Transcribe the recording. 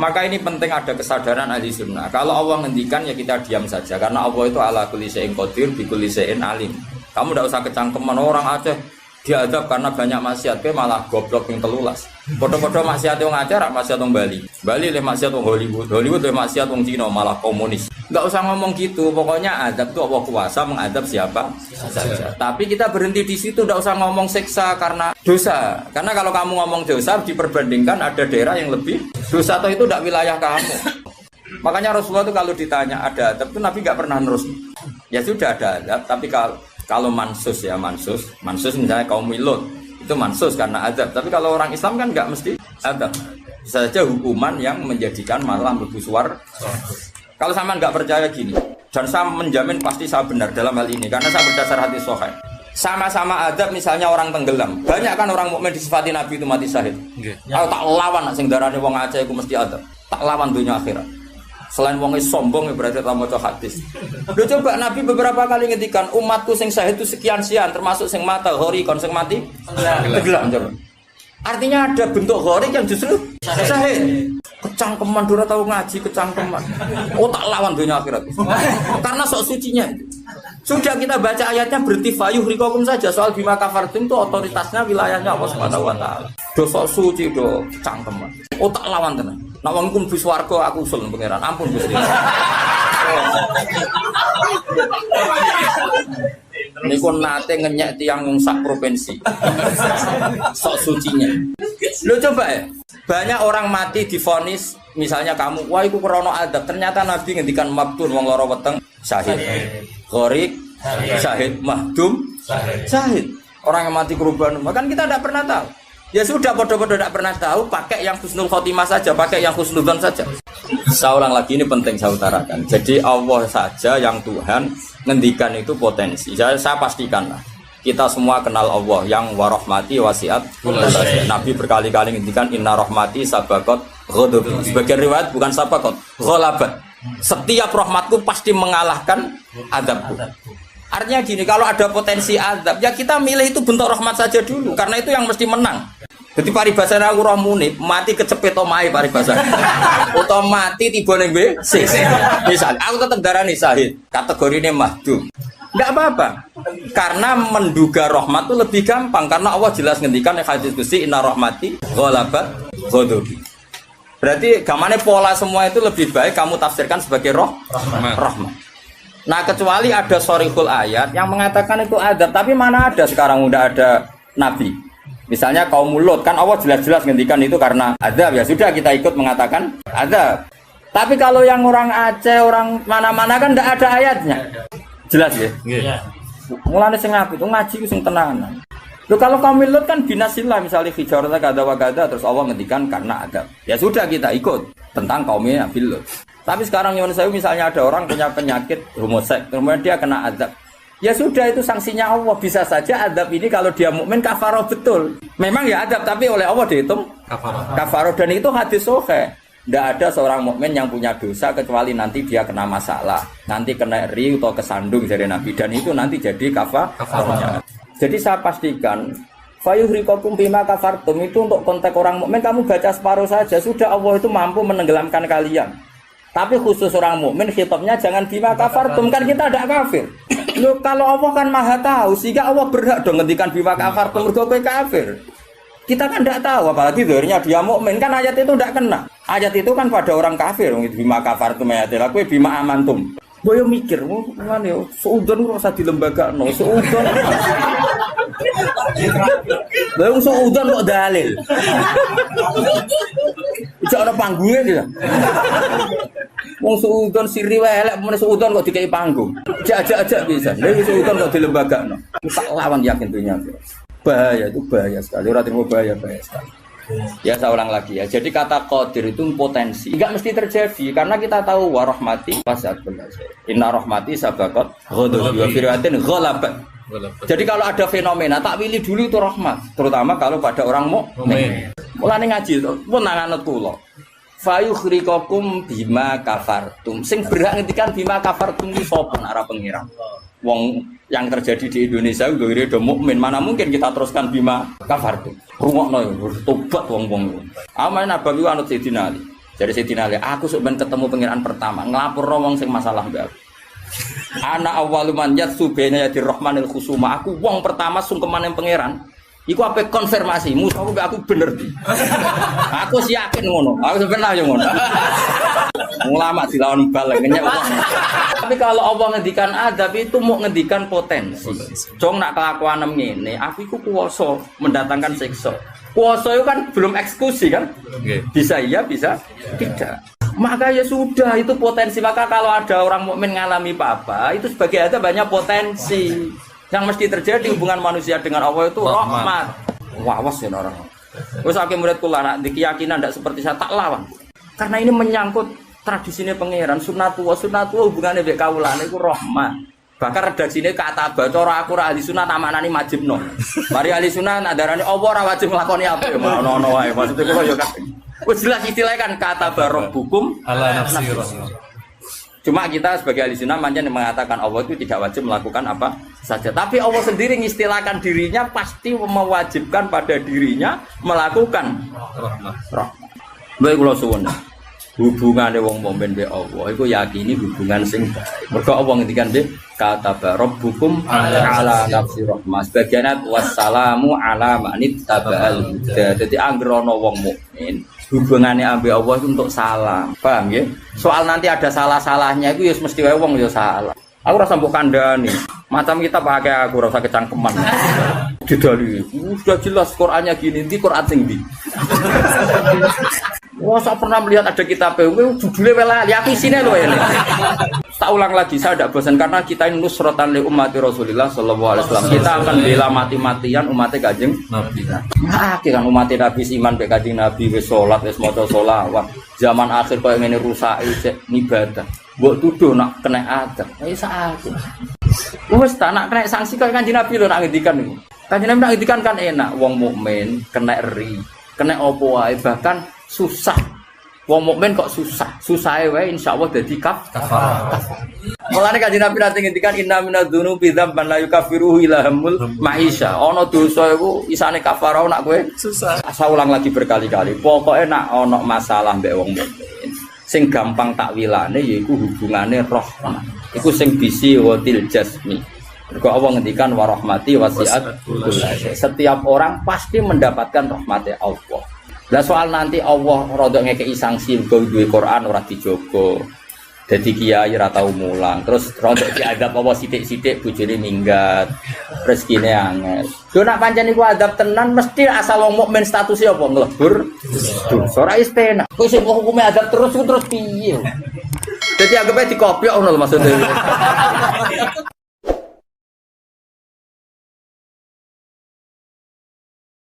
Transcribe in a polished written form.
Maka ini penting ada kesadaran ahli sunnah. Kalau Allah ngendikan ya kita diam saja. Karena Allah itu ala kulli syai'in qadir bi kulli syai'in alim. Kamu tidak usah kecangkeman orang Aceh diadab karena banyak maksiat, malah goblok yang telulas. Foto-foto maksiat yang Aceh, maksiat yang Bali. Bali le maksiat yang Hollywood. Hollywood le maksiat yang Cina, malah komunis. Nggak usah ngomong gitu. Pokoknya adab itu Allah kuasa mengadab siapa saja. Tapi kita berhenti di situ. Nggak usah ngomong siksa karena dosa. Karena kalau kamu ngomong dosa diperbandingkan ada daerah yang lebih dosa atau itu tidak wilayah kamu. Makanya Rasulullah itu kalau ditanya ada adab itu Nabi nggak pernah nerus. Ya sudah ada adab, tapi kalau mansus ya mansus misalnya kaum Milot itu mansus karena adab. Tapi kalau orang Islam kan nggak mesti adab. Bisa saja hukuman yang menjadikan malah berbusuar. Kalau sama nggak percaya gini, dan saya menjamin pasti saya benar dalam hal ini karena saya berdasar hadis sahih. Sama-sama adab misalnya orang tenggelam. Banyak kan orang mukmin disifati Nabi itu mati syahid. Kalau tak lawan sing darane wong Aceh iku mesti adab. Tak lawan dunia akhirat. Selain wong sombong berarti tak maca hadis. Lho coba Nabi beberapa kali ngendikan umatku sing syahid itu sekian-sekian termasuk sing mata ghori kon sing mati tenggelam coba. Artinya ada bentuk ghori yang justru syahid. Kecangkeman dora tahu ngaji kecangkeman. Oh tak lawan dunia akhirat. Karena sok sucinya. Sudah kita baca ayatnya berarti fayuh rikokum saja soal bima kafartum itu otoritasnya wilayahnya Allah Subhanahu wa taala. Do sok suci do cangkeman. Oh tak lawan tenan. Nek wong ku mlebu swarga aku usul pangeran. Ampun Gusti. Niku nate ngenyek tiyang wong sak provinsi. Sok sucinya. Lo coba ya. Banyak orang mati divonis misalnya kamu, wah iku krana adab. Ternyata Nabi ngendikan maktun wong lara weteng syahid. Gharik syahid, mahdum syahid. Orang yang mati korban, kan kita tidak pernah tahu. Ya sudah bodoh-bodoh tidak pernah tahu, pakai yang husnul khotimah saja, pakai yang husnudzon saja. Saya ulang lagi ini penting saya utarakan. Jadi Allah saja yang Tuhan ngendikan itu potensi. Saya pastikan lah. Kita semua kenal Allah yang warahmati wasiat. Nabi berkali-kali ngendikan inna rahmati sabaqat ghadabi. Sebagian riwayat bukan sabaqat, ghalabat. Setiap rahmatku pasti mengalahkan azabku. Artinya gini, kalau ada potensi azab, ya kita milih itu bentuk rahmat saja dulu, karena itu yang mesti menang. Jadi paribasane aku roh munib, mati kecepet omahe paribasane. Utawa mati tiba ning WC. Misal aku tetap darani syahid, kategorine mahdum. Enggak apa-apa. Karena menduga rahmat itu lebih gampang karena Allah jelas ngendikan yang hadis Gusti inna rahmati ghalabat ghadabi. Berarti gamane pola semua itu lebih baik kamu tafsirkan sebagai rahmat. Nah, kecuali ada sharihul ayat yang mengatakan itu adab, tapi mana ada sekarang udah ada nabi. Misalnya kaum Lut kan Allah jelas-jelas ngendikan itu karena adab, ya sudah kita ikut mengatakan adab. Tapi kalau yang orang Aceh, orang mana-mana kan enggak ada ayatnya. Jelas ya? Iya. Mulane sing apik itu ngaji ku sing tenanan. Loh kalau kaum Lut kan binasillah misalnya hijarata kada terus Allah ngendikan karena adab. Ya sudah kita ikut tentang kaumnya Nabi Lut. Tapi sekarang yang saya misalnya ada orang punya penyakit homoseks, kemudian dia kena adab. Ya sudah itu sanksinya Allah. Bisa saja adab ini kalau dia mukmin kafaroh betul. Memang ya adab tapi oleh Allah dihitung kafaroh dan itu hadis sahih. Tidak ada seorang mukmin yang punya dosa kecuali nanti dia kena masalah, nanti kena ri atau kesandung dari Nabi dan itu nanti jadi kafarnya. Jadi saya pastikan fayuhrikokum bima kafartum itu untuk konteks orang mukmin kamu baca separuh saja sudah Allah itu mampu menenggelamkan kalian. Tapi khusus orang mukmin khitabnya jangan bima kafartum kan kita tidak kafir. Loh kalau Allah kan maha tahu sehingga Allah berhak dong ngendikan bima kafartum mergo kowe kafir. Kita kan tidak tahu apalagi zahirnya dia mukmin kan ayat itu tidak kena. Ayat itu kan pada orang kafir bima kafartum ayatil kowe bima amantum. Boyo mikir, ngene yo, seudon ora usah dilembagakno, seudon. Lah seudon kok dalil. Ijak ana panggunge dia. Wong seudon siri wae elek men seudon kok dikei panggung. Ajak-ajak bisa. Lha seudon kok dilembagakno. Tak lawan yakin dunia. Bahaya itu bahaya sekali, ora terima bahaya sekali. Ya saya ulang lagi ya. Jadi kata qadir itu potensi. Enggak mesti terjadi karena kita tahu warahmati fasad benar. Inna rahmati sabaqat ghadabi wa fir'atin ghalabat. Jadi kalau ada fenomena tak pilih dulu itu rahmat, terutama kalau pada orang mukmin. Mulane ngaji pun nanganut kula. Fayukhriqakum bima kafartum. Sing berhak ngendikan bima kafartum iki sapa arah pengiran. Wong yang terjadi di Indonesia udah do mukmin, mana mungkin kita teruskan bima kafartum. Rungokno yo tobat wong-wong. Aman Nabawi anut Sayyidina Ali. Jadi Sayyidina Ali, aku sebenarnya ketemu pangeran pertama, ngelapor wong sing masalah mbak. Ana awaluman yatsu baina yadir rahmanil khusuma. Aku wong pertama sungkeman yang pangeran. Iku apa konfirmasi, musuh aku bener di. Aku sih yakin ngono. Aku sebenarnya ngono. Ulama dilawan balik ngenyek wong. Tapi kalau Allah ngendikan adab itu mau ngendikan potensi. Jong nak kelakuan ngene, aku iku kuwasa mendatangkan siksa. Kuwasa itu kan belum eksekusi kan? Bisa iya, bisa tidak. Maka ya sudah itu potensi. Maka kalau ada orang mukmin ngalami apa itu sebagai ada banyak potensi yang mesti terjadi hubungan manusia dengan Allah itu rahmat. Wawas ya orang. Terus akhirnya murid kula nak di keyakinan tidak seperti saya tak lawan. Karena ini menyangkut tradisinya pangeran sunatullah hubungannya mbek kaulane itu rahmat. Bahkan redaksine kata bacora aku ra ahli sunah tamanani majibno. Mari ahli sunah nadarane apa ora wajib nglakoni apa ya ono wae. Maksudnya kula ya kan. Wis jelas istilahnya kan kata barabbukum ala nafsi. Cuma kita sebagai ahli sunnah manjan mengatakan Allah itu tidak wajib melakukan apa saja. Tapi Allah sendiri mengistilahkan dirinya pasti mewajibkan pada dirinya melakukan rahmat. Baik kula suwun. Hubungane wong mukmin be Allah iku yakini hubungan sing baik. Mergo Allah ngendikan be kata rabbukum ala nafsi rahmah. Sebagian wassalamu ala manit tabal huda. Dadi anggere ana wong mukmin hubungannya ambek Allah itu untuk salam. Paham ya? Soal nanti ada salah-salahnya itu ya mesti wae wong ya salah. Aku rasa mbok kandhani. Macam kita pakai aku rasa kecangkeman. Didali. Sudah jelas Qur'annya gini, nanti Qur'an sing ndi. Wah, saya pernah melihat ada kitab judulnya welali, aku isinya loh ini. Tak ulang lagi, saya tidak bosan karena kita ini nusrotan li ummati Rasulillah sallallahu alaihi wasallam. Kita akan bela mati-matian umatnya Kanjeng Nabi. Nah, kan umatnya Nabi iman be Kanjeng Nabi wis salat, wis maca sholawat. Zaman akhir koyo ngene rusak ibadah. Mbok tuduh nak kena adab. Wis aku. Wis tak nak kena sanksi koyo Kanjeng Nabi lho nak ngendikan niku. Kanjeng Nabi nak ngendikan kan enak, wong mukmin kena ri, kena opo wae bahkan susah. Wong mukmin kok susah. Susahe wae insyaallah dadi kafarah. Mulane Kanjeng Nabi nate ngendikan inna minadz-dzunubi dzamban la yukaffiruhu illa hamul maisha. Ana dosa iku isane kafarah nak kowe susah. Asa ulang lagi berkali-kali. Pokoke nak ana masalah mbek wong mukmin, sing gampang takwilane yaiku hubungane rahmah. Iku sing bisi watil jasmi. Mergo Allah ngendikan wa rahmati wasi'at kullasyai. Setiap orang pasti mendapatkan rahmatnya Allah. Lah soal nanti Allah rodok ngekei sanksi mergo duwe Quran ora dijogo. Dadi kiai ora tau mulang, terus rodok diadab apa sithik-sithik bojone minggat. Rezekine angel. Yo nak pancen iku adab tenan mesti asal wong mukmin statusnya apa nglebur dosa ora istenak. Kowe sing hukume adab terus piye? Dadi anggapnya dikopiok ngono lho maksudnya.